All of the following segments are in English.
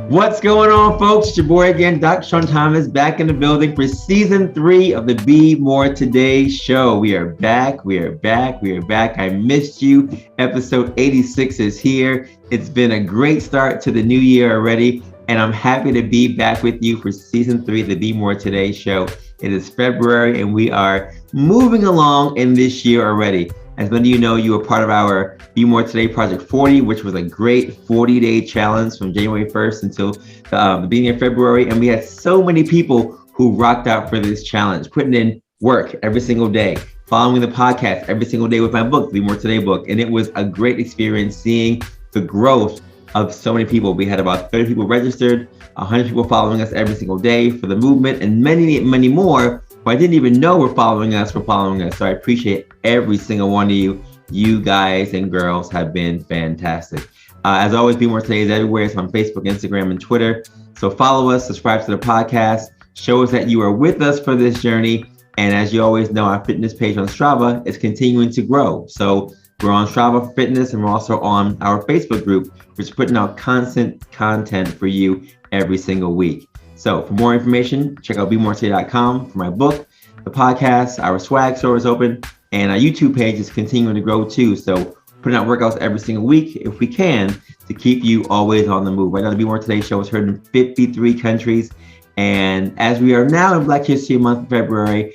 What's going on, folks? It's your boy again, Dr. Sean Thomas, back in the building for season 3 of the Be More Today show. We are back. I missed you. Episode 86 is here. It's been a great start to the new year already, and I'm happy to be back with you for season 3 of the Be More Today show. It is February, and we are moving along in this year already. As many of you know, you were part of our Be More Today Project 40, which was a great 40-day challenge from January 1st until the beginning of February. And we had so many people who rocked out for this challenge, putting in work every single day, following the podcast every single day with my book, the Be More Today book. And it was a great experience seeing the growth of so many people. We had about 30 people registered, 100 people following us every single day for the movement, and many, many more who I didn't even know were following us. So I appreciate every single one of you. You guys and girls have been fantastic. As always, Be More Today is everywhere. It's on Facebook, Instagram, and Twitter. So follow us, subscribe to the podcast, show us that you are with us for this journey. And as you always know, our fitness page on Strava is continuing to grow. So we're on Strava for fitness, and we're also on our Facebook group, which is putting out constant content for you every single week. So for more information, check out BeMoreToday.com for my book, the podcast. Our swag store is open, and our YouTube page is continuing to grow too. So putting out workouts every single week if we can to keep you always on the move. Right now, the Be More Today show is heard in 53 countries. And as we are now in Black History Month, February,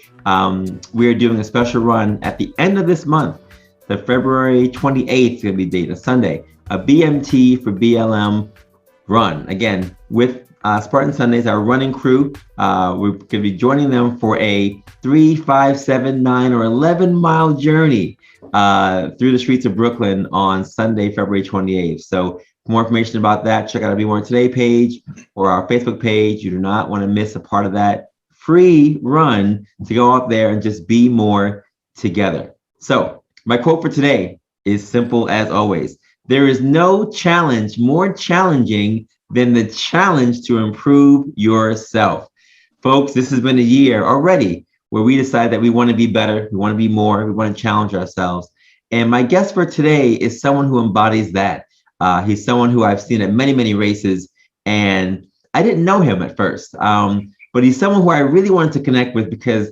we are doing a special run at the end of this month. The February 28th is going to be the date, a Sunday, a BMT for BLM run. Again, with Spartan Sundays, our running crew. We're going to be joining them for a 3, 5, 7, 9, or 11-mile journey through the streets of Brooklyn on Sunday, February 28th. So for more information about that, check out our Be More Today page or our Facebook page. You do not want to miss a part of that free run to go out there and just be more together. So my quote for today is simple as always. There is no challenge more challenging than the challenge to improve yourself. Folks, this has been a year already where we decide that we want to be better, we want to be more, we want to challenge ourselves. And my guest for today is someone who embodies that. He's someone who I've seen at many, many races, and I didn't know him at first, but he's someone who I really wanted to connect with because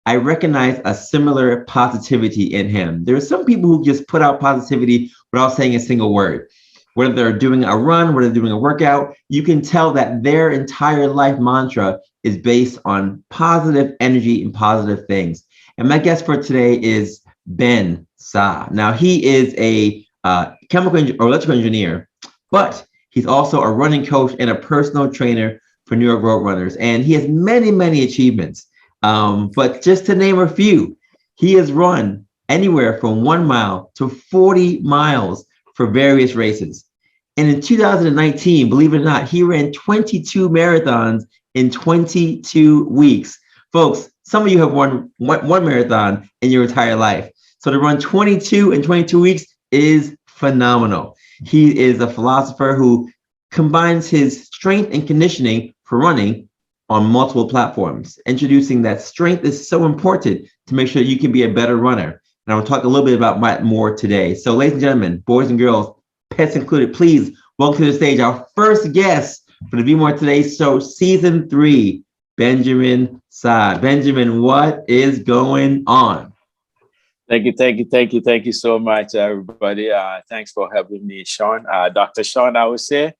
I recognize a similar positivity in him. There are some people who just put out positivity without saying a single word. Whether they're doing a run, whether they're doing a workout, you can tell that their entire life mantra is based on positive energy and positive things. And my guest for today is Ben Saah. Now, he is a chemical or electrical engineer, but he's also a running coach and a personal trainer for New York road runners. And he has many, many achievements. But just to name a few, he has run anywhere from 1 mile to 40 miles for various races. And in 2019, believe it or not, he ran 22 marathons in 22 weeks. Folks, some of you have run one marathon in your entire life. So to run 22 in 22 weeks is phenomenal. He is a philosopher who combines his strength and conditioning for running on multiple platforms, introducing that strength is so important to make sure you can be a better runner. And I will talk a little bit about that more today. So ladies and gentlemen, boys and girls, pets included, please welcome to the stage our first guest for the Be More Today show, season 3, Benjamin Saah. Benjamin, what is going on? Thank you so much, everybody. Thanks for having me, Sean. Dr. Sean, I would say,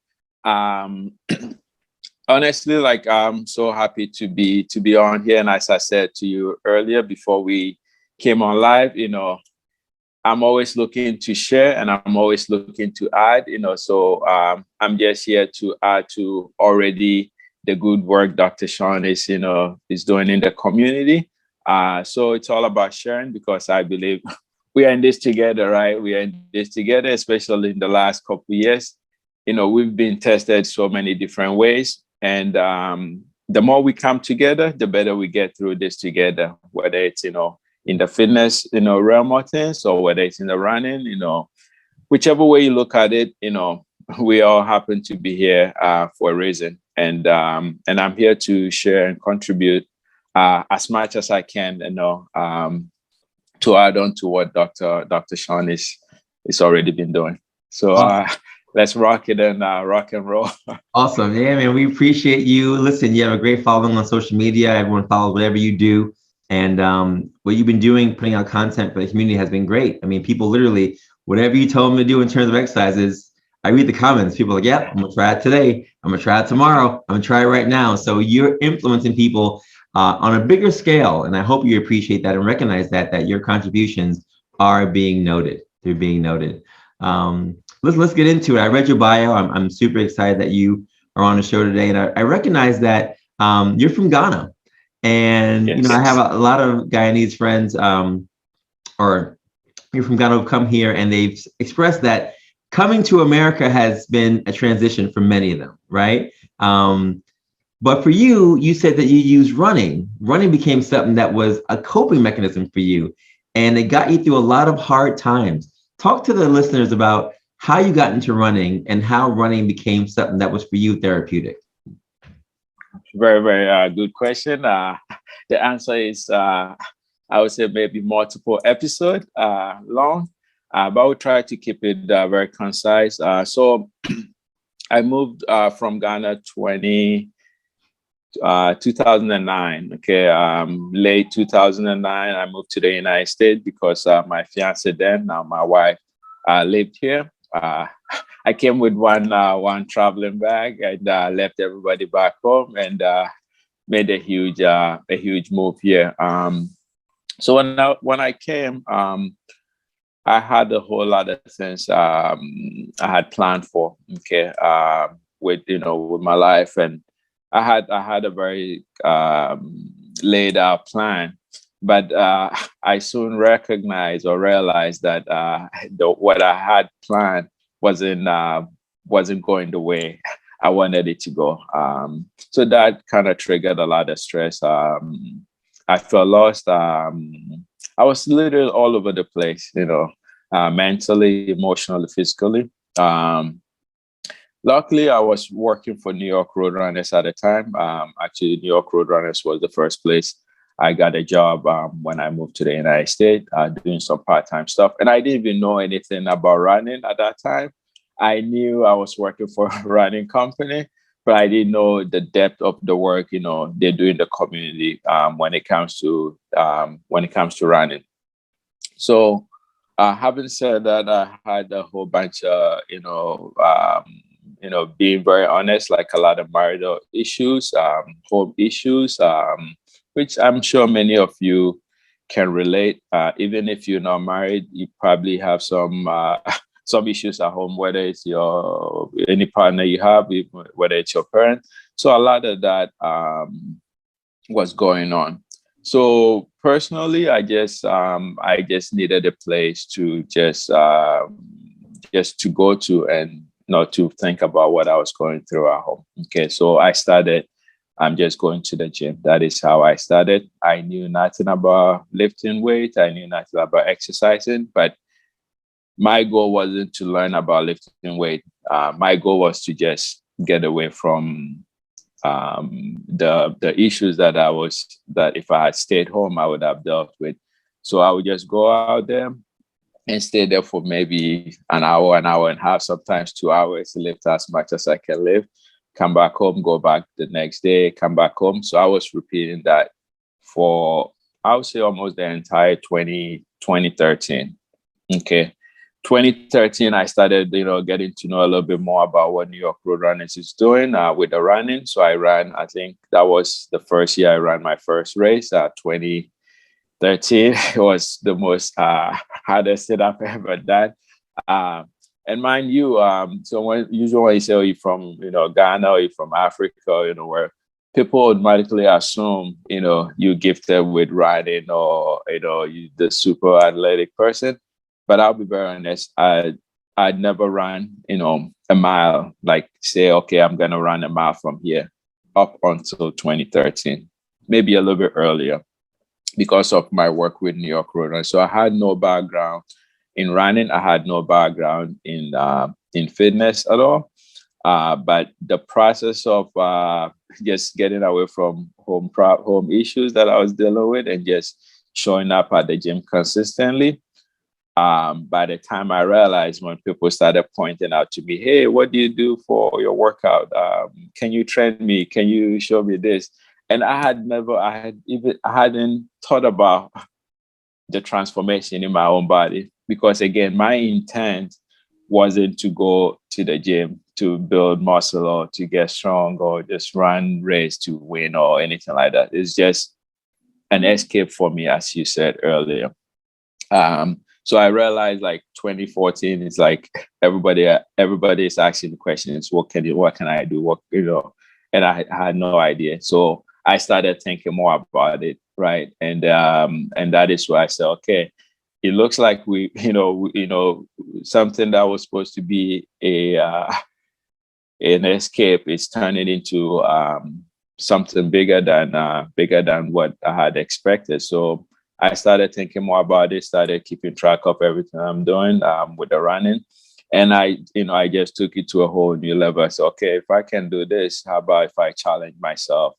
honestly, I'm so happy to be on here. And as I said to you earlier, before we came on live, I'm always looking to share and I'm always looking to add, so I'm just here to add to already the good work Dr. Sean is doing in the community. So it's all about sharing because I believe we are in this together, right? We are in this together, especially in the last couple of years. We've been tested so many different ways. And the more we come together, the better we get through this together, whether it's, in the fitness, realm of things, or whether it's in the running, whichever way you look at it, we all happen to be here for a reason. And I'm here to share and contribute as much as I can, to add on to what Dr. Sean is already been doing. So let's rock it and rock and roll. Awesome. Yeah, man. We appreciate you. Listen, you have a great following on social media. Everyone follows whatever you do. And what you've been doing, putting out content for the community has been great. I mean, people literally, whatever you tell them to do in terms of exercises, I read the comments. People are like, yep, I'm going to try it today. I'm going to try it tomorrow. I'm going to try it right now. So you're influencing people on a bigger scale. And I hope you appreciate that and recognize that your contributions are being noted. They're being noted. Let's get into it. I read your bio. I'm super excited that you are on the show today, and I recognize that you're from Ghana, and Yes. you know I have a lot of Guyanese friends, or you're from Ghana who've come here, and they've expressed that coming to America has been a transition for many of them, right? But for you, you said that you use running. Running became something that was a coping mechanism for you, and it got you through a lot of hard times. Talk to the listeners about how you got into running and how running became something that was for you therapeutic. Very, very good question. The answer is, I would say maybe multiple episode long, but I will try to keep it very concise. So I moved from Ghana 2009. Okay, late 2009, I moved to the United States because my fiance then, now my wife, lived here. I came with one traveling bag and left everybody back home and made a huge move here. So when I came, I had a whole lot of things I had planned for. Okay, with with my life, and I had a very laid out plan. But I soon recognized or realized that what I had planned wasn't going the way I wanted it to go. So that kind of triggered a lot of stress. I felt lost. I was literally all over the place, mentally, emotionally, physically. Luckily, I was working for New York Roadrunners at the time. Actually, New York Roadrunners was the first place I got a job when I moved to the United States, doing some part-time stuff. And I didn't even know anything about running at that time. I knew I was working for a running company, but I didn't know the depth of the work, they do in the community when it comes to running. So, having said that, I had a whole bunch of, being very honest, like a lot of marital issues, home issues, which I'm sure many of you can relate. Even if you're not married, you probably have some some issues at home, whether it's any partner you have, whether it's your parent. So a lot of that was going on. So personally, I just needed a place to just to go to and not to think about what I was going through at home. Okay, so I started. I'm just going to the gym. That is how I started. I knew nothing about lifting weight. I knew nothing about exercising, but my goal wasn't to learn about lifting weight. My goal was to just get away from the issues that if I had stayed home, I would have dealt with. So I would just go out there and stay there for maybe an hour and a half, sometimes 2 hours, to lift as much as I can lift. Come back home, go back the next day, come back home. So I was repeating that for, I would say, almost the entire 2013. Okay. 2013, I started, getting to know a little bit more about what New York Roadrunners is doing with the running. So I ran, I think that was the first year I ran my first race, 2013. It was the most hardest thing I've ever done. And mind you, so when you say, you're from, Ghana, or you're from Africa, where people automatically assume, you're gifted with riding, or, you're the super athletic person. But I'll be very honest, I'd never run, a mile, like say, okay, I'm going to run a mile from here up until 2013, maybe a little bit earlier, because of my work with New York Roadrunners. So I had no background in running. I had no background in fitness at all. But the process of just getting away from home issues that I was dealing with and just showing up at the gym consistently, By the time I realized, when people started pointing out to me, hey, what do you do for your workout? Can you train me? Can you show me this? And I hadn't thought about the transformation in my own body, because again, my intent wasn't to go to the gym to build muscle or to get strong or just run race to win or anything like that. It's just an escape for me, as you said earlier. So I realized, like, 2014 is like everybody is asking the questions, what can I do? And I had no idea. So I started thinking more about it, right? And that is why I said, okay, it looks like something that was supposed to be an escape is turning into something bigger than what I had expected. So I started thinking more about it, started keeping track of everything I'm doing with the running. And I just took it to a whole new level. So, okay, if I can do this, how about if I challenge myself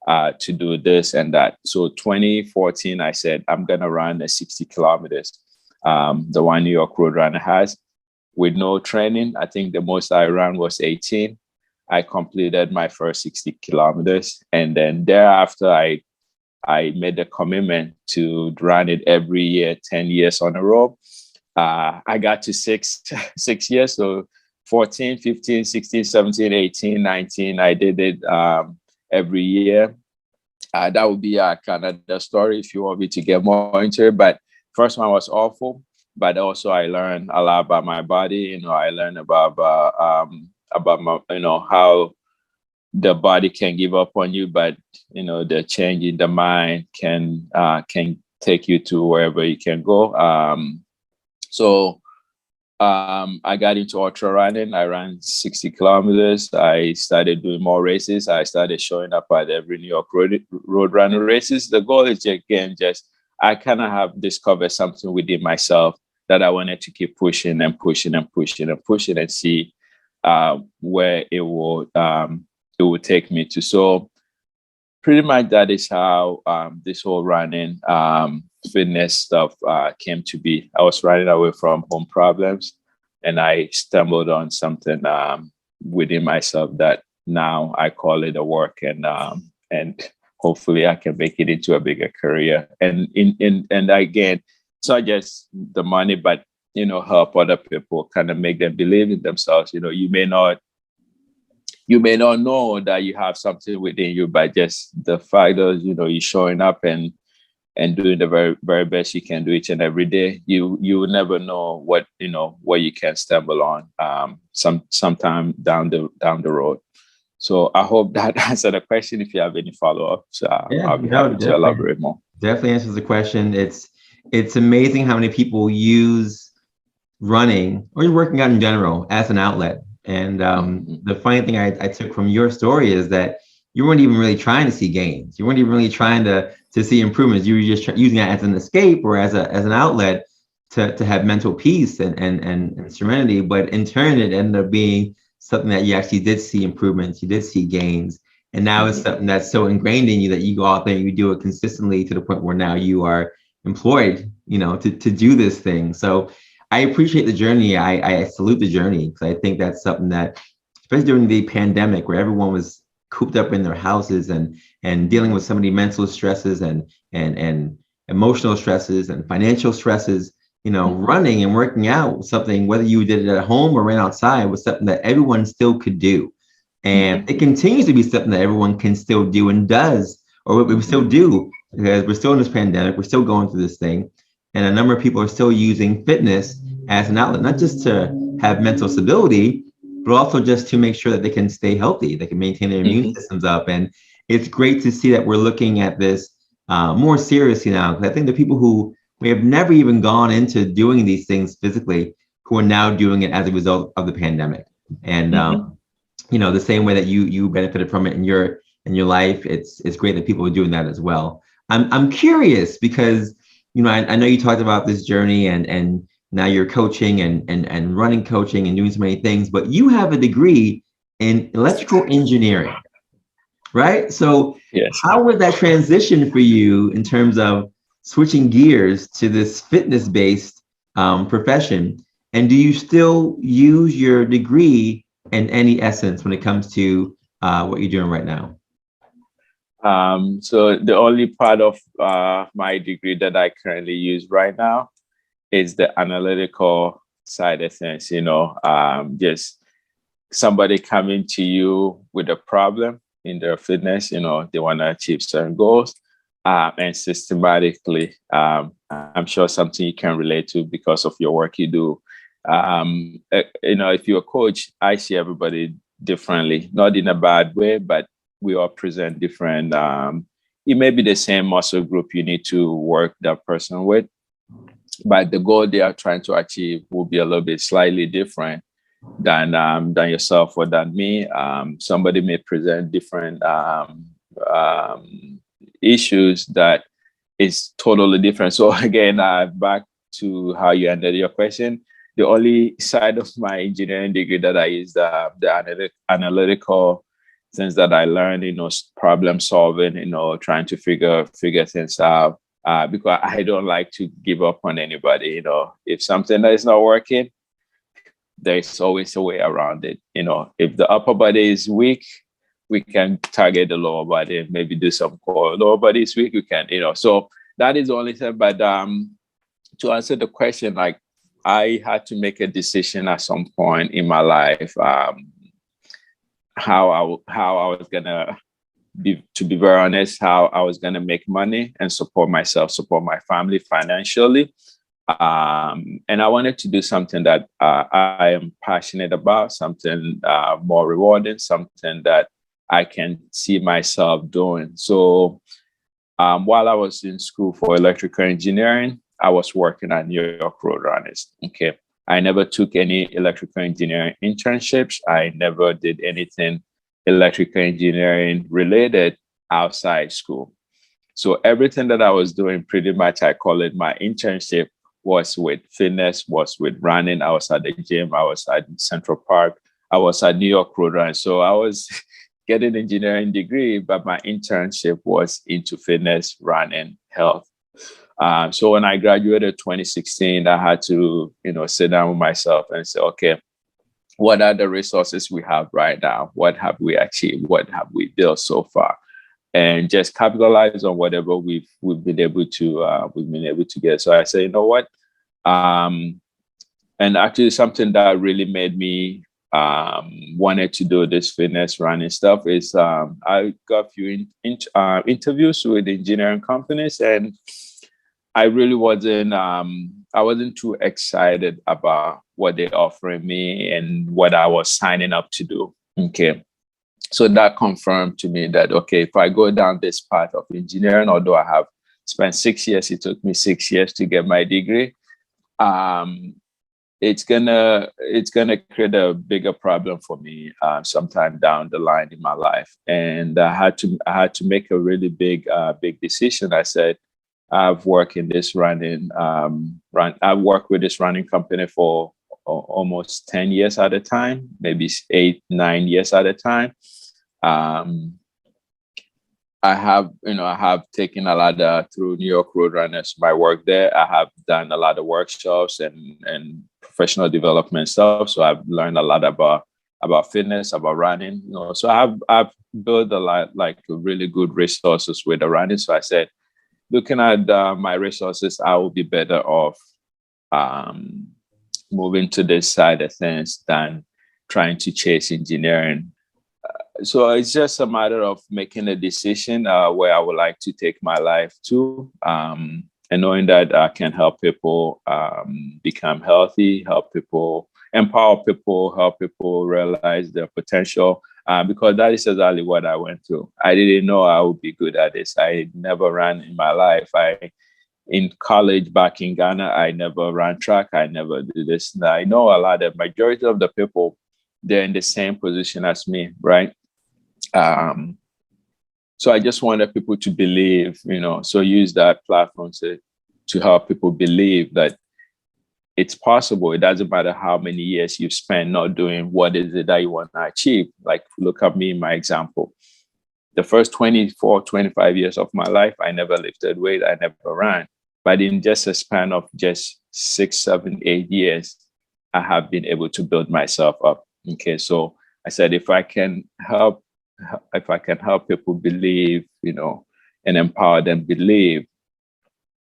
to do this and that? So 2014, I said, I'm going to run the 60 kilometers, the one New York Road Runner has, with no training. I think the most I ran was 18. I completed my first 60 kilometers. And then thereafter, I made a commitment to run it every year, 10 years on a row. I got to six years. So 14, 15, 16, 17, 18, 19, I did it every year. That would be kind of the story if you want me to get more into it. But first one was awful, but also I learned a lot about my body. I learned about my, how the body can give up on you, but the change in the mind can take you to wherever you can go. So I got into ultra running. I ran 60 kilometers. I started doing more races. I started showing up at every New York road runner races. The goal is, again, I kind of have discovered something within myself that I wanted to keep pushing and pushing and pushing and pushing and see where it will take me to. So pretty much that is how this whole running fitness stuff came to be. I was running away from home problems, and I stumbled on something within myself that now I call it a work, and hopefully I can make it into a bigger career. And again, it's not just the money, but help other people, kind of make them believe in themselves. You may not know that you have something within you, but just the fact that you're showing up and doing the very, very best you can do each and every day, you will never know what you can stumble on sometime down the road. So I hope that answered the question. If you have any follow-ups, I'll be happy to elaborate more. Definitely answers the question. It's amazing how many people use running or working out in general as an outlet. And the funny thing I took from your story is that you weren't even really trying to see gains. You weren't even really trying to see improvements. You were just using that as an escape or as an outlet to have mental peace and serenity. But in turn, it ended up being something that you actually did see improvements. You did see gains. And now it's something that's so ingrained in you that you go out there and you do it consistently to the point where now you are employed, to do this thing. So I appreciate the journey. I salute the journey, because I think that's something that, especially during the pandemic, where everyone was cooped up in their houses and dealing with so many mental stresses and emotional stresses and financial stresses, running and working out was something, whether you did it at home or ran outside, was something that everyone still could do. And it continues to be something that everyone can still do and does, or we still do, because we're still in this pandemic, we're still going through this thing. And a number of people are still using fitness as an outlet, not just to have mental stability, but also just to make sure that they can stay healthy, they can maintain their immune systems up. And it's great to see that we're looking at this more seriously now, because I think the people who may have never even gone into doing these things physically, who are now doing it as a result of the pandemic. And the same way that you benefited from it in your life, it's great that people are doing that as well. I'm curious because I know you talked about this journey and now you're coaching and running coaching and doing so many things, but you have a degree in electrical engineering, right? So yes. How was that transition for you in terms of switching gears to this fitness-based profession. And do you still use your degree in any essence when it comes to what you're doing right now? So the only part of my degree that I currently use right now is the analytical side of things. Just somebody coming to you with a problem in their fitness. They want to achieve certain goals, and systematically, I'm sure something you can relate to because of your work you do. If you're a coach, I see everybody differently, not in a bad way, but we all present different. It may be the same muscle group you need to work that person with, but the goal they are trying to achieve will be a little bit slightly different than yourself or than me. Somebody may present different issues that is totally different. So again, back to how you ended your question. The only side of my engineering degree that I use the analytical things that I learned, problem solving, trying to figure things out. Because I don't like to give up on anybody. If something that is not working, there's always a way around it. If the upper body is weak, we can target the lower body, maybe do some core. Lower body is weak, we can, So that is the only thing. But to answer the question, like I had to make a decision at some point in my life, how I was gonna be, to be very honest, how I was gonna make money and support myself, support my family financially. And I wanted to do something that I am passionate about, something more rewarding, something that I can see myself doing. So while I was in school for electrical engineering, I was working at New York Roadrunners. Okay. I never took any electrical engineering internships. I never did anything electrical engineering related outside school. So everything that I was doing, pretty much, I call it my internship, was with fitness, was with running. I was at the gym. I was at Central Park. I was at New York Roadrunners. So I was getting an engineering degree, but my internship was into fitness, running, health. So when I graduated 2016, I had to, sit down with myself and say, okay, what are the resources we have right now? What have we achieved? What have we built so far? And just capitalize on whatever we've been able to get. So I say, you know what? And actually, something that really made me wanted to do this fitness running stuff is I got a few interviews with engineering companies, and I really wasn't too excited about what they're offering me and what I was signing up to do. Okay. So that confirmed to me that, okay, if I go down this path of engineering, although I have spent 6 years, it took me 6 years to get my degree, it's gonna create a bigger problem for me sometime down the line in my life. And I had to make a really big decision. I said, I've worked in this I've worked with this running company for almost 10 years at a time, maybe 8, 9 years at a time. I have taken a lot through New York Roadrunners, my work there. I have done a lot of workshops and professional development stuff. So I've learned a lot about fitness, about running. So I've built a lot, like really good resources with the running. So I said, looking at my resources, I will be better off moving to this side of things than trying to chase engineering. So it's just a matter of making a decision where I would like to take my life to, and knowing that I can help people become healthy, help people, empower people, help people realize their potential. Because that is exactly what I went through. I didn't know I would be good at this. I never ran in my life. In college back in Ghana, I never ran track. I never did this. Now, I know a lot of majority of the people, they're in the same position as me, right? So I just wanted people to believe, so use that platform to help people believe that it's possible. It doesn't matter how many years you've spent not doing what is it that you want to achieve. Like, look at me, my example. The first 24, 25 years of my life, I never lifted weight. I never ran. But in just a span of just 6, 7, 8 years, I have been able to build myself up. Okay, so I said, if I can help people believe, and empower them believe,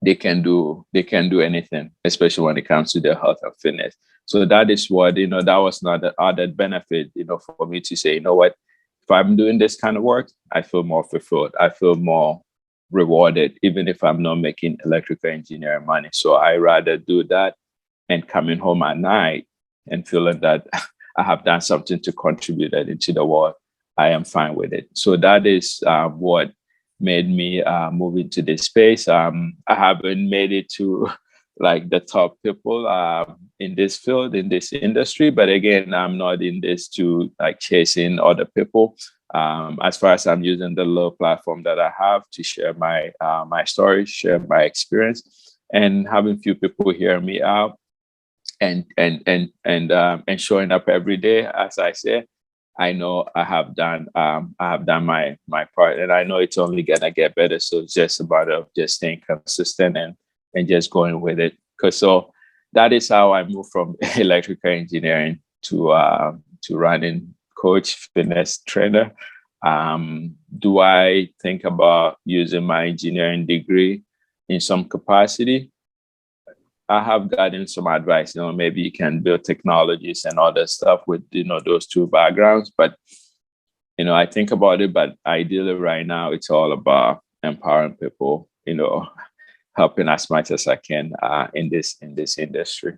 they can do anything, especially when it comes to their health and fitness. So that is what, that was not the added benefit, for me to say, you know what, if I'm doing this kind of work, I feel more fulfilled. I feel more rewarded, even if I'm not making electrical engineering money. So I rather do that and coming home at night and feeling that I have done something to contribute that into the world. I am fine with it. So that is what made me move into this space. I haven't made it to like the top people in this field, in this industry, but again, I'm not in this to like chasing other people. As far as I'm using the little platform that I have to share my story, share my experience, and having few people hear me out, and showing up every day, as I say, I know I have done my part, and I know it's only gonna get better. So it's just about just staying consistent and just going with it. So that is how I moved from electrical engineering to running coach, fitness trainer. Do I think about using my engineering degree in some capacity? I have gotten some advice, maybe you can build technologies and other stuff with, those two backgrounds. But, I think about it, but ideally right now, it's all about empowering people, helping as much as I can in this industry.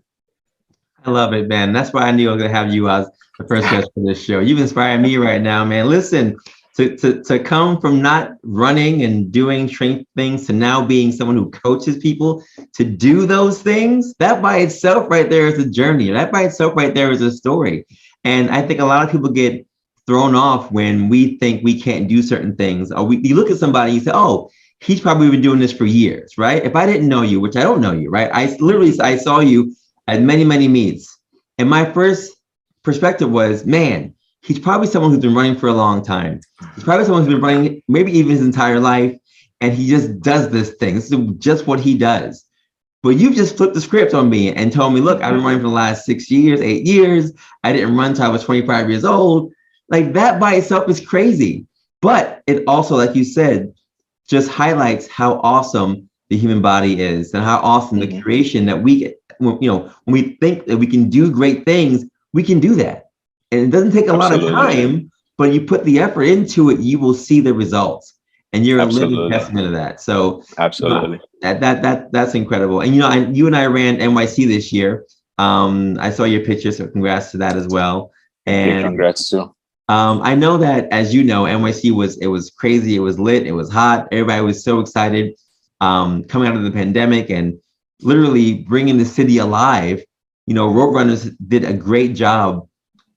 I love it, man. That's why I knew I was going to have you as the first guest for this show. You've inspired me right now, man. Listen, to come from not running and doing strength things to now being someone who coaches people to do those things, that by itself right there is a journey. That by itself right there is a story. And I think a lot of people get thrown off when we think we can't do certain things. Or you look at somebody and you say, oh, he's probably been doing this for years, right? If I didn't know you, which I don't know you, right? I saw you at many, many meets. And my first perspective was, man, he's probably someone who's been running for a long time. He's probably someone who's been running maybe even his entire life. And he just does this thing. This is just what he does. But you just flipped the script on me and told me, look, I've been running for the last 6 years, 8 years. I didn't run until I was 25 years old. Like that by itself is crazy. But it also, like you said, just highlights how awesome the human body is and how awesome the creation that we, when we think that we can do great things, we can do that. And it doesn't take a lot of time, but you put the effort into it, you will see the results. And you're a living testament of that. So absolutely, that's incredible. And you and I ran NYC this year. I saw your picture, so congrats to that as well. And congrats too. I know that, as you know, NYC was crazy. It was lit. It was hot. Everybody was so excited coming out of the pandemic and literally bringing the city alive. Roadrunners did a great job,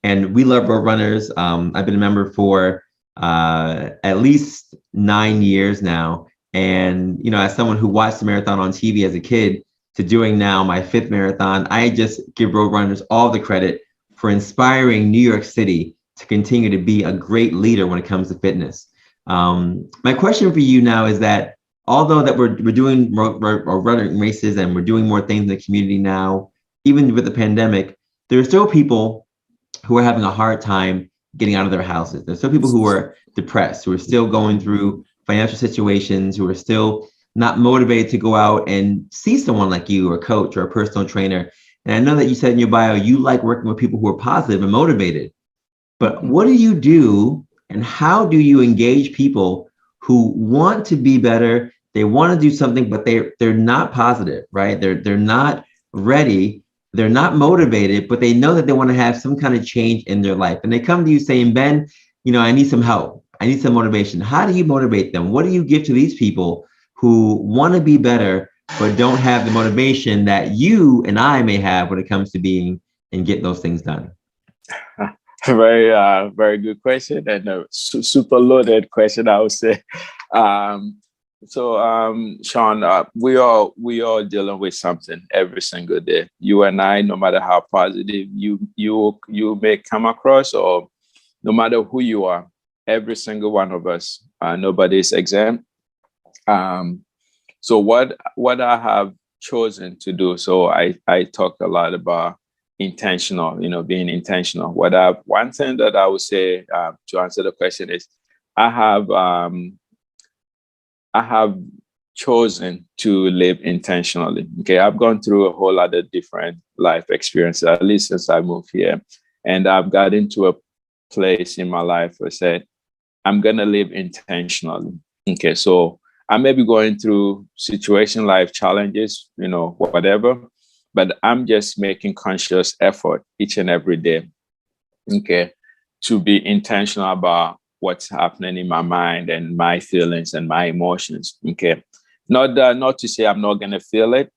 and we love Roadrunners. I've been a member for at least 9 years now. And, as someone who watched the marathon on TV as a kid to doing now my 5th marathon, I just give Roadrunners all the credit for inspiring New York City to continue to be a great leader when it comes to fitness. My question for you now is that although that we're doing running races and we're doing more things in the community now, even with the pandemic, there are still people who are having a hard time getting out of their houses. There's still people who are depressed, who are still going through financial situations, who are still not motivated to go out and see someone like you, or a coach or a personal trainer. And I know that you said in your bio, you like working with people who are positive and motivated. But what do you do and how do you engage people who want to be better? They want to do something, but they're not positive, right? They're not ready. They're not motivated, but they know that they want to have some kind of change in their life. And they come to you saying, Ben, I need some help. I need some motivation. How do you motivate them? What do you give to these people who want to be better, but don't have the motivation that you and I may have when it comes to being and getting those things done? Very, very good question, and a super loaded question, I would say. Sean, we all dealing with something every single day. You and I, no matter how positive you may come across, or no matter who you are, every single one of us, nobody is exempt. So what I have chosen to do. So I talk a lot about intentional, being intentional. One thing that I would say to answer the question is I have I have chosen to live intentionally. Okay, I've gone through a whole lot of different life experiences, at least since I moved here, and I've got into a place in my life where I said I'm gonna live intentionally. Okay, so I may be going through situation, life challenges, whatever, but I'm just making conscious effort each and every day, okay, to be intentional about what's happening in my mind and my feelings and my emotions. Okay, not to say I'm not gonna feel it.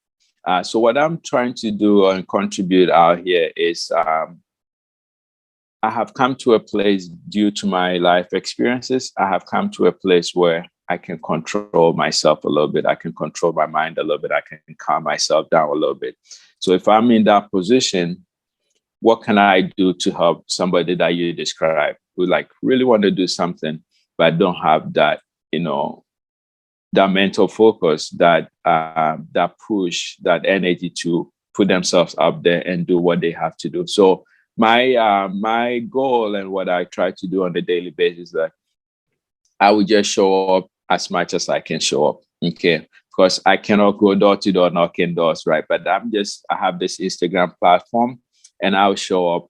So what I'm trying to do and contribute out here is I have come to a place due to my life experiences. I have come to a place where I can control myself a little bit. I can control my mind a little bit. I can calm myself down a little bit. So if I'm in that position, what can I do to help somebody that you describe who like really want to do something, but don't have that, that mental focus, that push, that energy to put themselves up there and do what they have to do. So my goal and what I try to do on a daily basis is that I will just show up as much as I can show up. Okay. Because I cannot go door to door knocking doors, right? But I have this Instagram platform and I'll show up,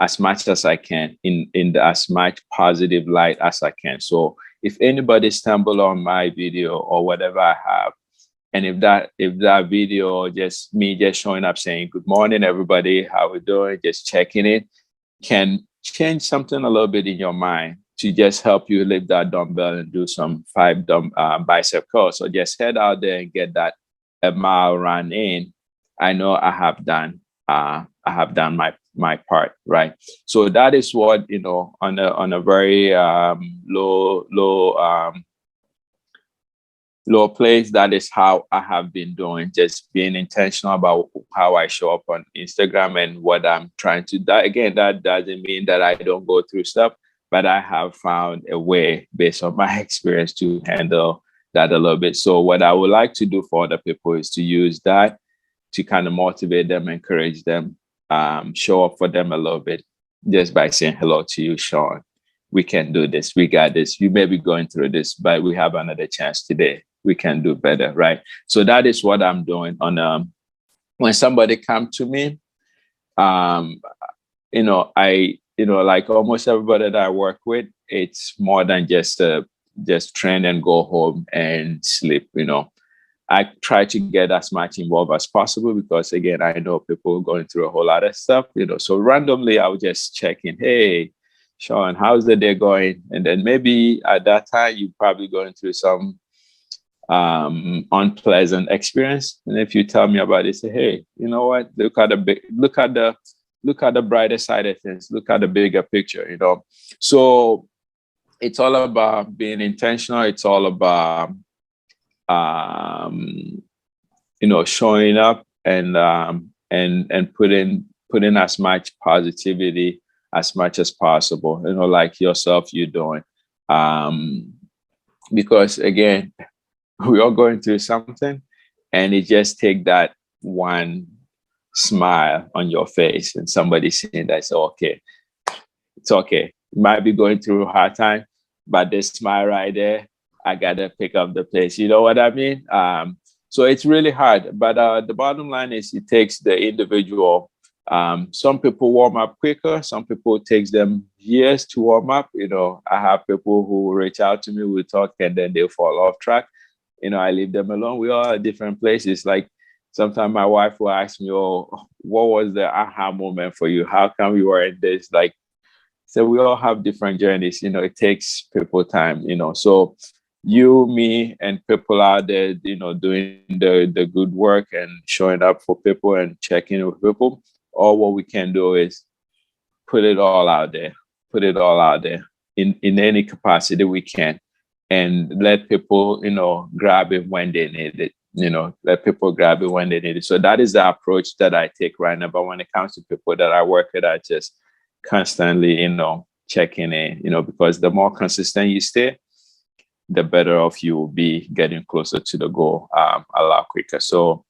as much as I can in as much positive light as I can. So if anybody stumble on my video or whatever I have, and if that video just me just showing up saying good morning everybody, how we doing, just checking it, can change something a little bit in your mind to just help you lift that dumbbell and do some 5 bicep curls. So just head out there and get that a mile run in. I know I have done my part, right? So that is what, on a very low place, that is how I have been doing, just being intentional about how I show up on Instagram and what I'm trying to do. That doesn't mean that I don't go through stuff, but I have found a way based on my experience to handle that a little bit. So what I would like to do for other people is to use that to kind of motivate them, encourage them, show up for them a little bit just by saying hello to you, Sean. We can do this. We got this. You may be going through this, but we have another chance today. We can do better, right? So that is what I'm doing on when somebody come to me, like almost everybody that I work with, it's more than just train and go home and sleep. I try to get as much involved as possible because again, I know people going through a whole lot of stuff, so randomly I'll just check in. Hey, Sean, how's the day going? And then maybe at that time you're probably going through some unpleasant experience. And if you tell me about it, say, hey, you know what? Look at the brighter side of things. Look at the bigger picture, So it's all about being intentional. It's all about showing up and putting as much positivity as much as possible, like yourself, you're doing. Because again, we are going through something and it just take that one smile on your face and somebody saying that it's okay. It's okay. You might be going through a hard time, but this smile right there, I gotta pick up the pace. You know what I mean? So it's really hard, but the bottom line is it takes the individual. Some people warm up quicker. Some people it takes them years to warm up. I have people who reach out to me, we talk, and then they fall off track. I leave them alone. We all are at different places. Like sometimes my wife will ask me, "Oh, what was the aha moment for you? How come you were in this?" Like, so we all have different journeys. It takes people time. So you, me, and people out there, doing the good work and showing up for people and checking with people. All what we can do is put it all out there in any capacity we can, and let people, grab it when they need it. Let people grab it when they need it. So that is the approach that I take right now. But when it comes to people that I work with, I just constantly, checking in, because the more consistent you stay, the better off you will be getting closer to the goal a lot quicker. So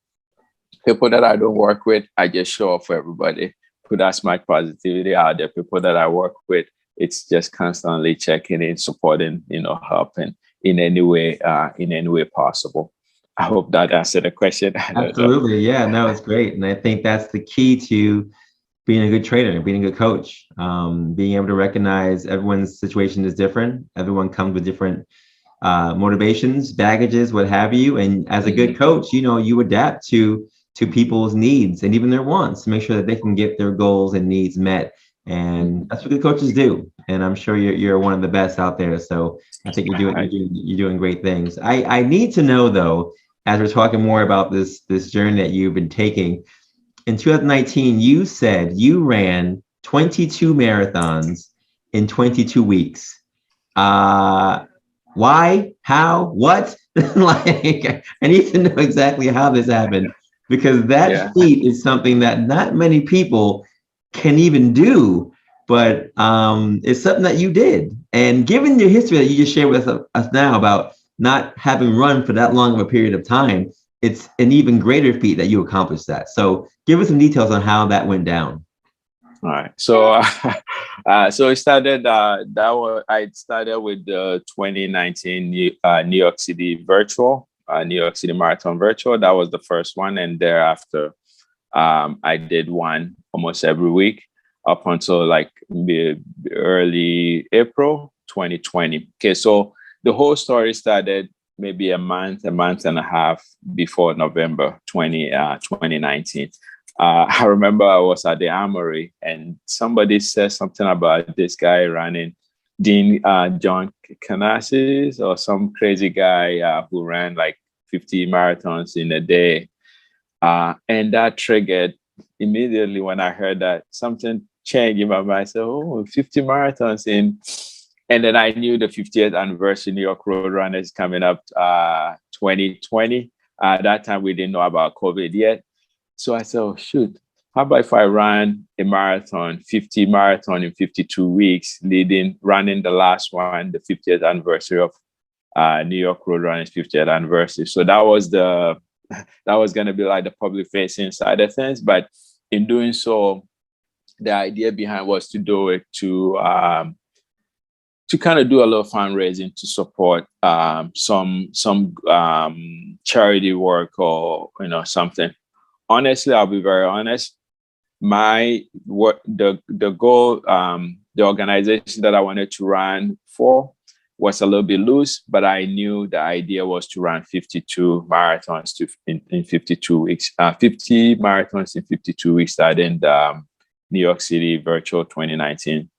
People that I don't work with, I just show up for everybody, put as much positivity out there. People that I work with, it's just constantly checking in, supporting, helping in any way possible. I hope that answered the question. I don't know. Absolutely. Yeah, no, it's great. And I think that's the key to being a good trainer, being a good coach, being able to recognize everyone's situation is different. Everyone comes with different motivations, baggages, what have you. And as a good coach, you adapt to people's needs and even their wants to make sure that they can get their goals and needs met. And that's what good coaches do. And I'm sure you're one of the best out there. So I think you're doing great things. I need to know though, as we're talking more about this journey that you've been taking. In 2019, you said you ran 22 marathons in 22 weeks. Why? How? What? Like, I need to know exactly how this happened, because that feat is something that not many people can even do, but it's something that you did. And given the history that you just shared with us now about not having run for that long of a period of time, it's an even greater feat that you accomplished that. So give us some details on how that went down. All right. So, so it started. I started with the 2019 New York City New York City Marathon virtual. That was the first one, and thereafter, I did one almost every week up until like early April 2020. Okay, so the whole story started maybe a month and a half before November 2019. I remember I was at the Armory and somebody said something about this guy running, John Canassis, or some crazy guy who ran like 50 marathons in a day. And that triggered immediately when I heard that, something changed in my mind. I said, 50 marathons in. And then I knew the 50th anniversary New York Road Runner is coming up 2020. At that time, we didn't know about COVID yet. So I said, shoot, how about if I ran a marathon, 50 marathon in 52 weeks, running the last one, the 50th anniversary of New York Road Runner's 50th anniversary. So that was going to be like the public facing side of things. But in doing so, the idea behind was to do it to kind of do a little fundraising to support some charity work or something. Honestly, I'll be very honest. The goal, the organization that I wanted to run for was a little bit loose, but I knew the idea was to run 52 marathons in 52 weeks. 50 marathons in 52 weeks starting the New York City Virtual 2019.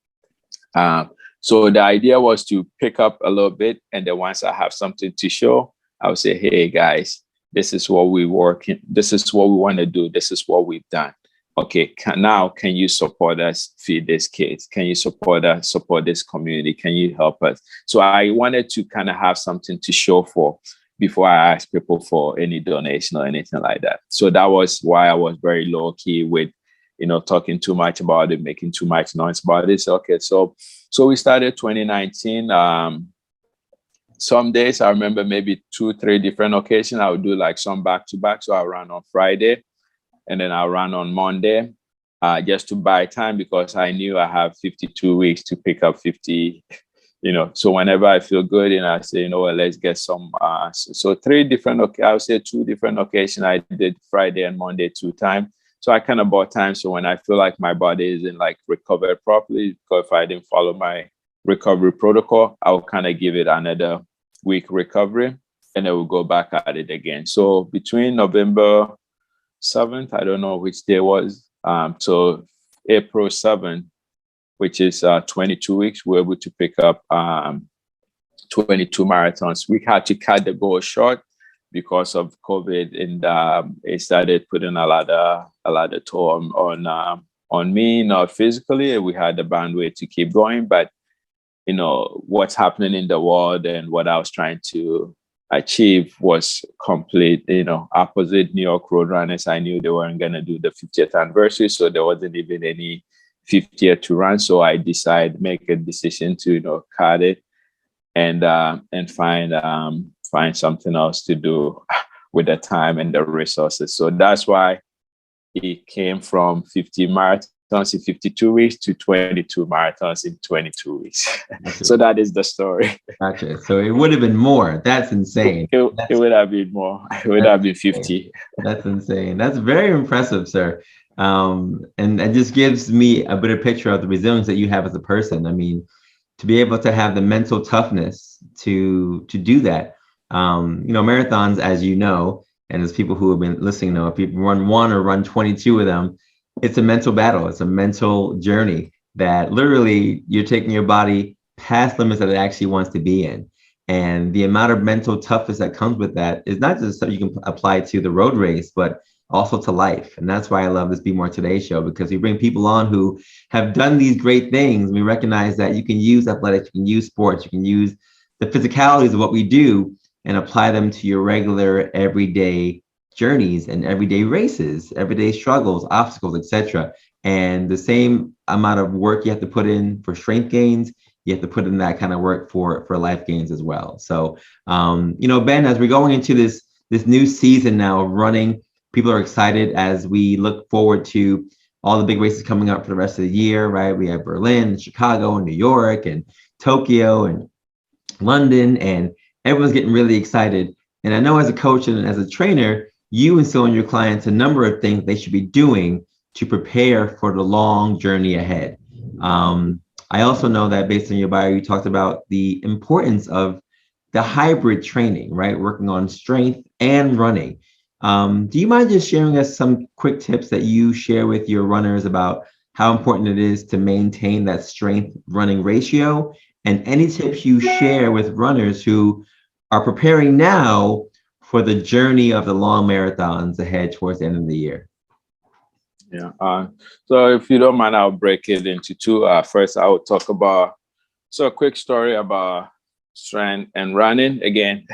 So the idea was to pick up a little bit, and then once I have something to show, I would say, hey guys, this is what we work in. This is what we want to do. This is what we've done. Okay, can you support us feed these kids? Can you support this community? Can you help us? So I wanted to kind of have something to show for before I asked people for any donation or anything like that. So that was why I was very low key with, talking too much about it, making too much noise about this. Okay, so we started 2019. Some days I remember maybe 2-3 different occasions. I would do like some back to back. So I ran on Friday and then I ran on Monday just to buy time, because I knew I have 52 weeks to pick up 50, so whenever I feel good and I say, let's get some. So 2 different occasions. I did Friday and Monday 2 times. So I kind of bought time. So when I feel like my body isn't like recovered properly, because if I didn't follow my recovery protocol, I will kind of give it another week recovery and then we'll go back at it again. So between November 7th, I don't know which day was, so April 7th, which is 22 weeks, we were able to pick up 22 marathons. We had to cut the goal short because of COVID, and it started putting a lot of toll on me, not physically. We had the bandwidth to keep going, but what's happening in the world and what I was trying to achieve was complete, opposite New York Road Runners. I knew they weren't going to do the 50th anniversary, so there wasn't even any 50th to run. So I make a decision to, cut it and find something else to do. with the time and the resources. So that's why it came from 50 marathons in 52 weeks to 22 marathons in 22 weeks. So that is the story. Gotcha. So it would have been more. That's insane. It would have been more. It would have been 50. That's insane. That's very impressive, sir. And it just gives me a better picture of the resilience that you have as a person. I mean, to be able to have the mental toughness to do that. Marathons, as you know, and as people who have been listening know, if you run one or run 22 of them, it's a mental battle. It's a mental journey that literally you're taking your body past limits that it actually wants to be in. And the amount of mental toughness that comes with that is not just something you can apply to the road race, but also to life. And that's why I love this Be More Today show, because we bring people on who have done these great things. We recognize that you can use athletics, you can use sports, you can use the physicalities of what we do and apply them to your regular everyday journeys and everyday races, everyday struggles, obstacles, etc. And the same amount of work you have to put in for strength gains, you have to put in that kind of work for life gains as well. So, Ben, as we're going into this new season now of running, people are excited as we look forward to all the big races coming up for the rest of the year, right? We have Berlin, Chicago, and New York, and Tokyo, and London, and everyone's getting really excited. And I know as a coach and as a trainer, you instill in your clients a number of things they should be doing to prepare for the long journey ahead. I also know that based on your bio, you talked about the importance of the hybrid training, right? Working on strength and running. Do you mind just sharing us some quick tips that you share with your runners about how important it is to maintain that strength running ratio, and any tips you share with runners who are preparing now for the journey of the long marathons ahead towards the end of the year? Yeah. So if you don't mind, I'll break it into two. First, I will talk about a quick story about strength and running. Again,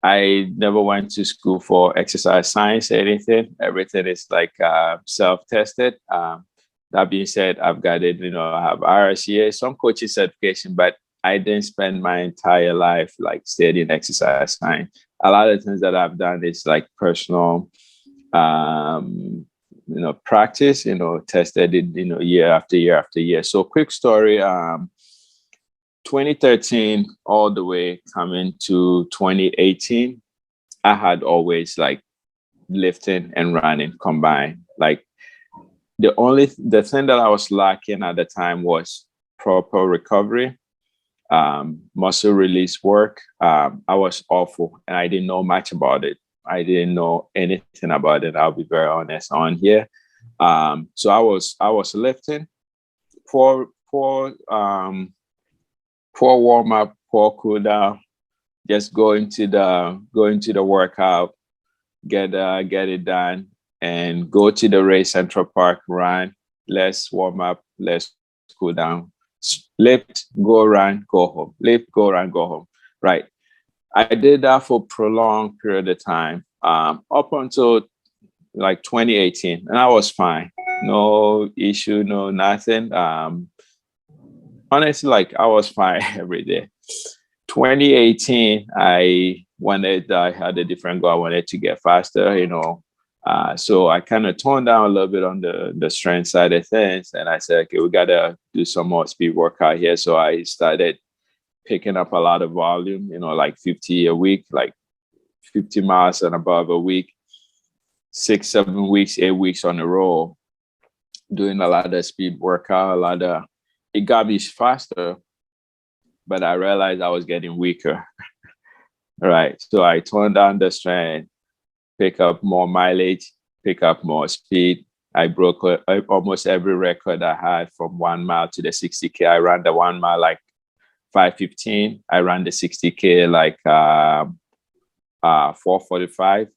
I never went to school for exercise science or anything. Everything is like self-tested. That being said, I've got it, I have RSCA, some coaching certification, but I didn't spend my entire life like studying exercise science. A lot of things that I've done is like personal, practice, tested it, year after year after year. So quick story, 2013 all the way coming to 2018, I had always like lifting and running combined. Like the thing that I was lacking at the time was proper recovery, muscle release work. I was awful and I didn't know much about it. I didn't know anything about it. I'll be very honest on here. So I was lifting for warm up, for cool down, just go into the workout, get it done, and go to the race, Central Park, run. Let's warm up, let's cool down, lift, go run, go home, lift, go run, go home. Right. I did that for a prolonged period of time, up until like 2018, and I was fine. No issue, no nothing. Honestly, like I was fine every day. 2018, I had a different goal. I wanted to get faster, so I kind of toned down a little bit on the strength side of things. And I said, okay, we got to do some more speed workout here. So I started picking up a lot of volume, like 50 a week, like 50 miles and above a week, 6, 7 weeks, 8 weeks on a roll, doing a lot of speed workout, it got me faster, but I realized I was getting weaker. Right. So I toned down the strength, pick up more mileage, pick up more speed. I broke almost every record I had from 1 mile to the 60K. I ran the 1 mile like 5:15. I ran the 60K like 4:45.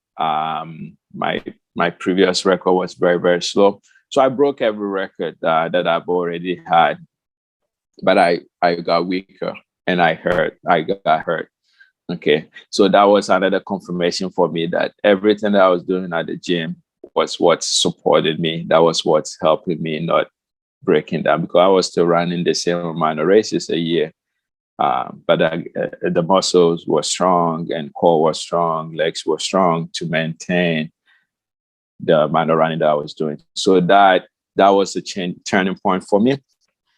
My previous record was very, very slow. So I broke every record that I've already had. But I got weaker and I got hurt. Okay. So that was another confirmation for me that everything that I was doing at the gym was what supported me. That was what's helping me not breaking down, because I was still running the same amount of races a year. But the muscles were strong and core was strong, legs were strong to maintain the amount of running that I was doing. So that was a turning point for me.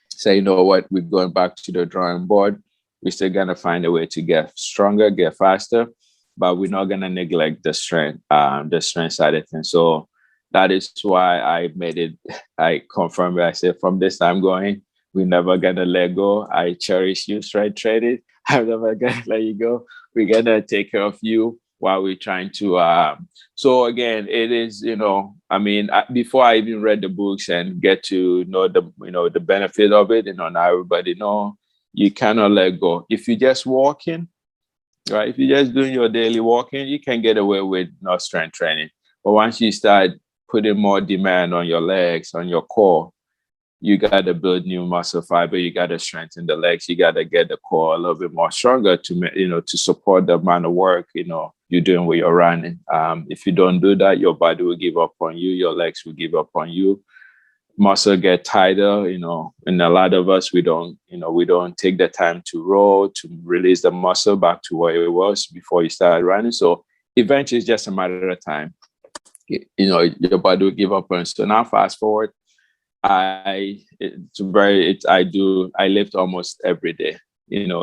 Say, you know what, we're going back to the drawing board. We're still gonna find a way to get stronger, get faster, but we're not gonna neglect the strength side of things. So that is why I made it. I confirmed it. I said, from this time going, we're never gonna let go. I cherish you, strength training. I'm never gonna let you go. We're gonna take care of you while we're trying to. So again, it is, I mean, before I even read the books and get to know the benefit of it, now everybody know you cannot let go. If you're just walking, right? If you're just doing your daily walking, you can get away with no strength training. But once you start putting more demand on your legs, on your core, you got to build new muscle fiber. You got to strengthen the legs. You got to get the core a little bit more stronger to support the amount of work, you're doing with your running. If you don't do that, your body will give up on you. Your legs will give up on you. Muscle get tighter, and a lot of us, we don't take the time to roll, to release the muscle back to where it was before you started running. So eventually it's just a matter of time. Your body will give up on you. So now fast forward, I lift almost every day,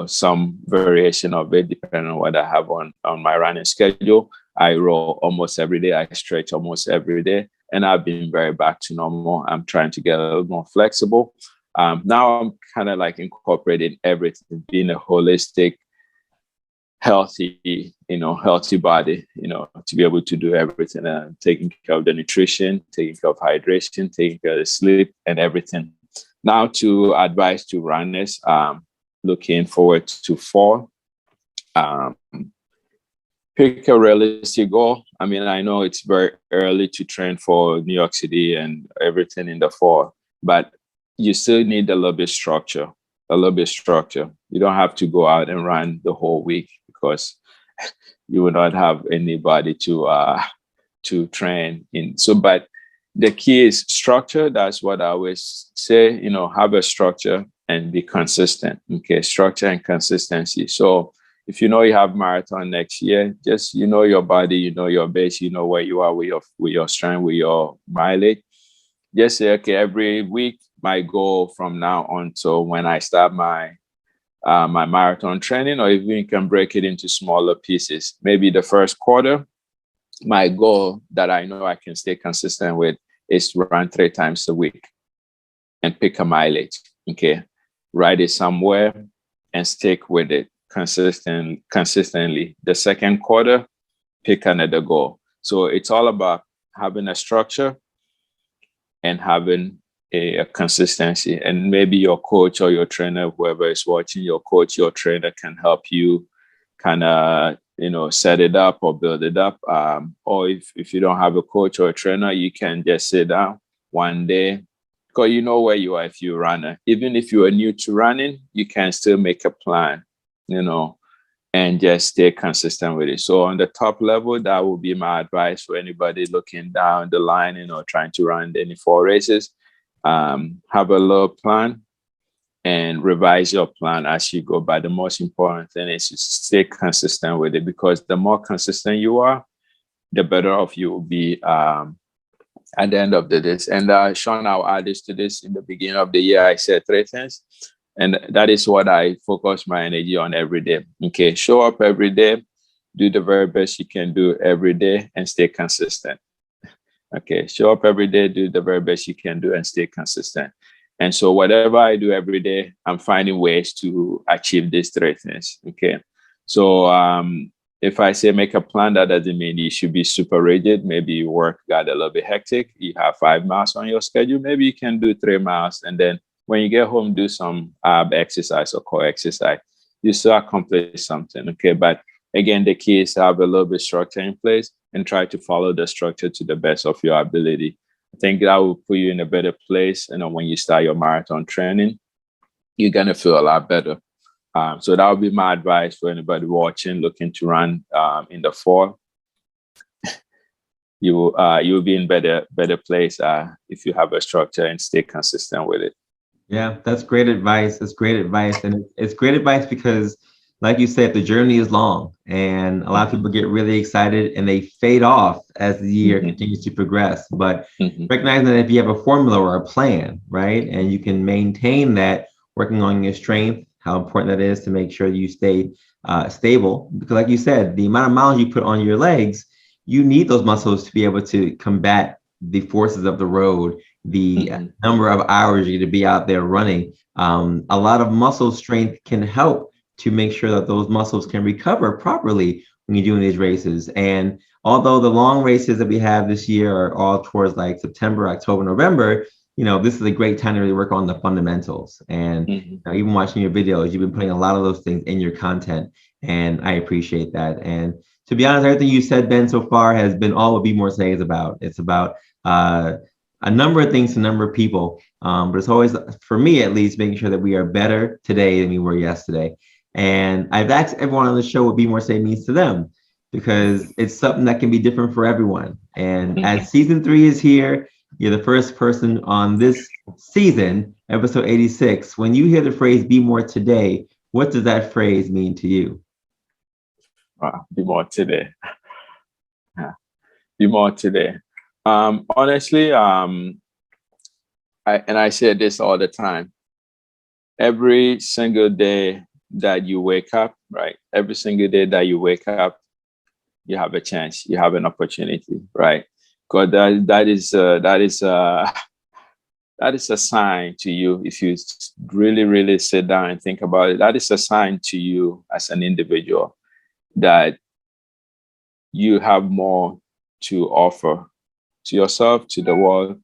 some variation of it depending on what I have on my running schedule. I roll almost every day. I stretch almost every day, and I've been very back to normal. I'm trying to get a little more flexible. Now I'm kind of like incorporating everything, being a holistic, healthy body, to be able to do everything, taking care of the nutrition, taking care of hydration, taking care of the sleep and everything. Now to advise to runners, looking forward to fall, pick a realistic goal. I mean, I know it's very early to train for New York City and everything in the fall, but you still need a little bit structure. You don't have to go out and run the whole week because you will not have anybody to train in. So, but the key is structure. That's what I always say, have a structure and be consistent. Okay, structure and consistency. So if you have marathon next year, just your body, your base, where you are with your strength, with your mileage. Just say, okay, every week, my goal from now on till when I start my marathon training, or even you can break it into smaller pieces. Maybe the first quarter, my goal that I know I can stay consistent with is to run 3 times a week and pick a mileage. Okay, write it somewhere and stick with it consistently. The second quarter, pick another goal. So it's all about having a structure and having a consistency, and maybe your coach or your trainer, whoever is watching, your coach, your trainer can help you kind of, set it up or build it up. Or if you don't have a coach or a trainer, you can just sit down one day, because you know where you are if you're a runner. Even if you are new to running, you can still make a plan, and just stay consistent with it. So on the top level, that would be my advice for anybody looking down the line, trying to run any 4 races. Have a little plan and revise your plan as you go. But the most important thing is to stay consistent with it, because the more consistent you are, the better off you will be at the end of the day. And Sean, I'll add this to this. In the beginning of the year, I said 3 things. And that is what I focus my energy on every day. Okay, show up every day, do the very best you can do every day, and stay consistent. Okay, show up every day, do the very best you can do, and stay consistent. And so whatever I do every day, I'm finding ways to achieve these 3 things. Okay, so if I say make a plan, that doesn't mean you should be super rigid. Maybe your work got a little bit hectic. You have 5 miles on your schedule. Maybe you can do 3 miles, and then when you get home, do some ab exercise or core exercise. You still accomplish something, okay? But again, the key is to have a little bit structure in place and try to follow the structure to the best of your ability. I think that will put you in a better place. When you start your marathon training, you're gonna feel a lot better. So that would be my advice for anybody watching, looking to run in the fall. You'll be in better place if you have a structure and stay consistent with it. Yeah, that's great advice. That's great advice. And it's great advice because, like you said, the journey is long and a lot of people Mhm. get really excited and they fade off as the year Mhm. continues to progress. But Mhm. recognizing that if you have a formula or a plan, right, and you can maintain that working on your strength, how important that is to make sure you stay stable. Because, like you said, the amount of miles you put on your legs, you need those muscles to be able to combat the forces of the road, the Mhm. number of hours you to be out there running. A lot of muscle strength can help to make sure that those muscles can recover properly when you're doing these races. And although the long races that we have this year are all towards like September, October, November, this is a great time to really work on the fundamentals. And Mhm. even watching your videos, you've been putting a lot of those things in your content, and I appreciate that. And to be honest, everything you said, Ben, so far has been all what Be More Say is about. It's about uh, a number of things to a number of people. But it's always, for me at least, making sure that we are better today than we were yesterday. And I've asked everyone on the show what Be More Say means to them because it's something that can be different for everyone. And as season 3 is here, you're the first person on this season, episode 86. When you hear the phrase be more today, what does that phrase mean to you? Wow, be more today. Yeah, be more today. Honestly, I say this all the time. Every single day that you wake up, right? Every single day that you wake up, you have a chance, you have an opportunity, right? Because that is a sign to you if you really, really sit down and think about it. That is a sign to you as an individual that you have more to offer to yourself, to the world,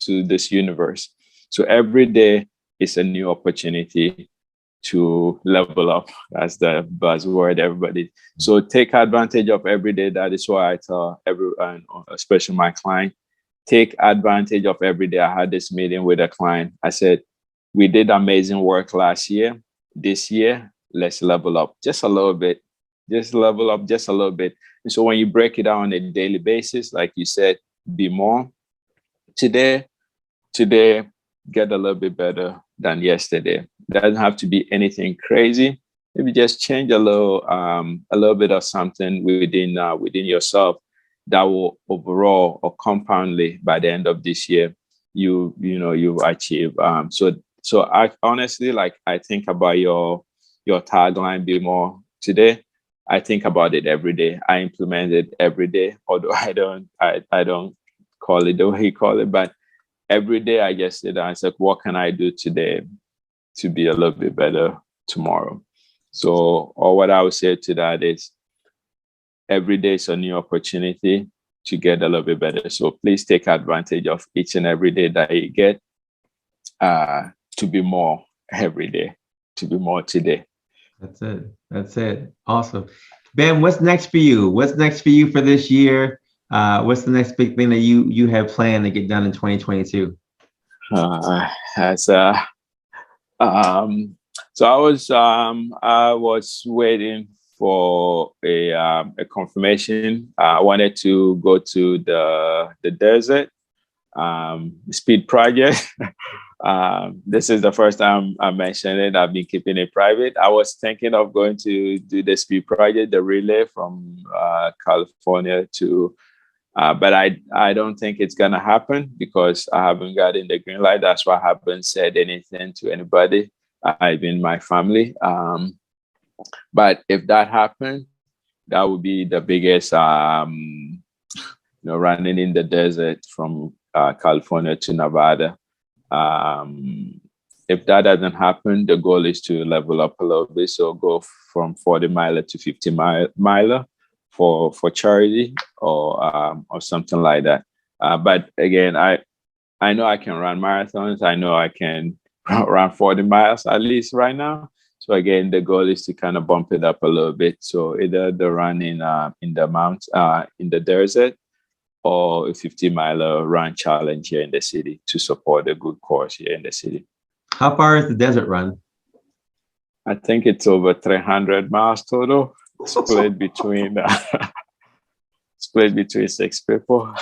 to this universe. So every day is a new opportunity to level up. That's the buzzword, everybody. So take advantage of every day. That is why I tell everyone, especially my client, take advantage of every day. I had this meeting with a client. I said, we did amazing work last year. This year, let's level up just a little bit. Just level up just a little bit. And so when you break it down on a daily basis, like you said, be more today, today, get a little bit better than yesterday. Doesn't have to be anything crazy. Maybe just change a little bit of something within yourself that will overall or compoundly by the end of this year you achieve. So I honestly, like, I think about your tagline, be more today. I think about it every day. I implement it every day, although I don't call it the way you call it, but every day I just sit down and say, what can I do today to be a little bit better tomorrow? So, or what I would say to that is every day is a new opportunity to get a little bit better. So please take advantage of each and every day that you get uh, to be more every day, to be more today. That's it. That's it. Awesome. Ben, what's next for you? What's next for you for this year? What's the next big thing that you have planned to get done in 2022? As um, so I was waiting for a confirmation. I wanted to go to the desert speed project. This is the first time I mentioned it. I've been keeping it private. I was thinking of going to do the speed project, the relay from California to, but I don't think it's gonna happen because I haven't gotten the green light. That's why I haven't said anything to anybody, even my family. But if that happened, that would be the biggest, running in the desert from California to Nevada. Um, if that doesn't happen, the goal is to level up a little bit. So go from 40 miler to 50 miler for charity or something like that. But again, I know I can run marathons. I know I can run 40 miles at least right now. So again, the goal is to kind of bump it up a little bit. So either the run in the mount in the desert or a 50 miler run challenge here in the city to support a good cause here in the city. How far is the desert run? I think it's over 300 miles total, split between split between 6 people.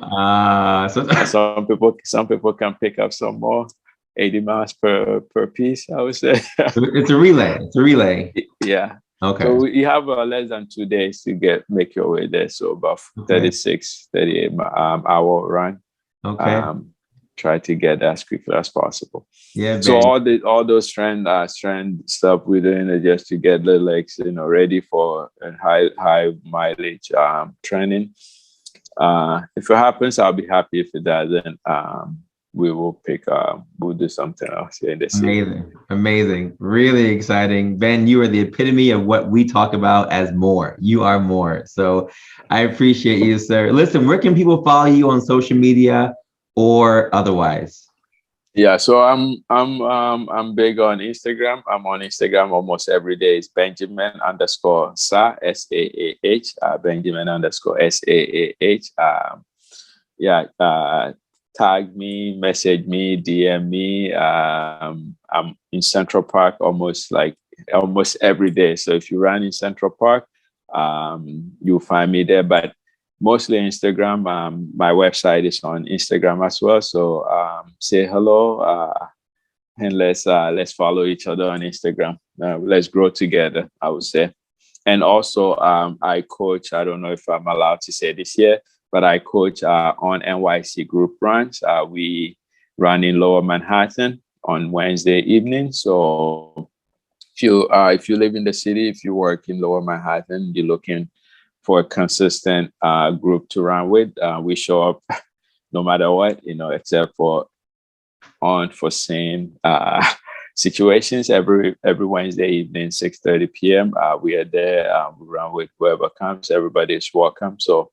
So Some people can pick up some more. 80 miles per piece, I would say. It's a relay. It's a relay. Yeah. Okay. So you have less than 2 days to make your way there. So about 36, 38 hour run. Okay. Try to get as quickly as possible. Yeah. So all those strength stuff we're doing is just to get the legs, ready for a high mileage training. If it happens, I'll be happy. If it doesn't, we will we'll do something else here in the city. Amazing. Really exciting. Ben, you are the epitome of what we talk about as more. You are more. So I appreciate you, sir. Listen, where can people follow you on social media or otherwise? Yeah, so I'm big on Instagram. I'm on Instagram almost every day. It's Benjamin_Saah, Saah, Benjamin_Saah. Tag me, message me, DM me. I'm in Central Park almost every day. So if you run in Central Park, you'll find me there. But mostly Instagram. My website is on Instagram as well. So say hello and let's follow each other on Instagram. Let's grow together, I would say. And also I coach. I don't know if I'm allowed to say this here, but I coach on NYC group runs. We run in Lower Manhattan on Wednesday evening. So if you live in the city, if you work in Lower Manhattan, you're looking for a consistent group to run with, we show up no matter what, except for unforeseen situations. Every Wednesday evening, 6:30 p.m. We are there. We run with whoever comes. Everybody is welcome. So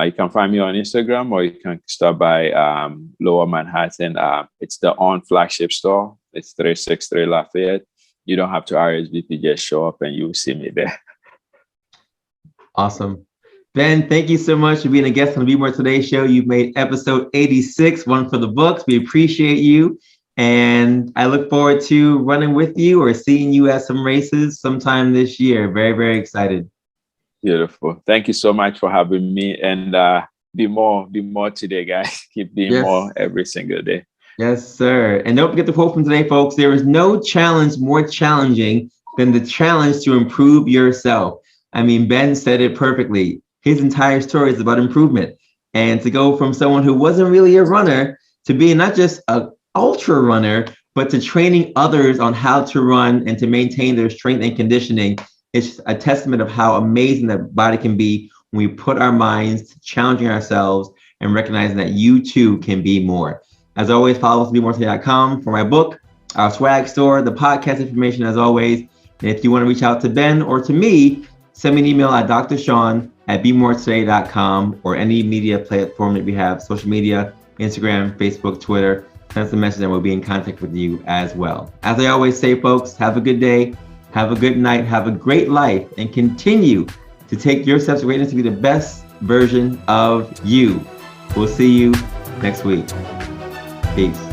you can find me on Instagram, or you can stop by Lower Manhattan. It's the On flagship store. It's 363 Lafayette. You don't have to RSVP, just show up and you'll see me there. Awesome. Ben, thank you so much for being a guest on the Be More Today show. You've made episode 86, one for the books. We appreciate you. And I look forward to running with you or seeing you at some races sometime this year. Very, very excited. Beautiful. Thank you so much for having me. And be more today, guys. Keep being more every single day. Yes, sir. And don't forget the quote from today, folks. There is no challenge more challenging than the challenge to improve yourself. I mean, Ben said it perfectly. His entire story is about improvement. And to go from someone who wasn't really a runner to being not just an ultra runner, but to training others on how to run and to maintain their strength and conditioning, it's a testament of how amazing the body can be when we put our minds to challenging ourselves and recognizing that you too can be more. As always, follow us at BeMoreToday.com for my book, our swag store, the podcast information as always. And if you want to reach out to Ben or to me, send me an email at drsean@BeMoreToday.com or any media platform that we have, social media, Instagram, Facebook, Twitter. Send us a message and we'll be in contact with you as well. As I always say, folks, have a good day, have a good night, have a great life, and continue to take your steps of greatness to be the best version of you. We'll see you next week. Peace.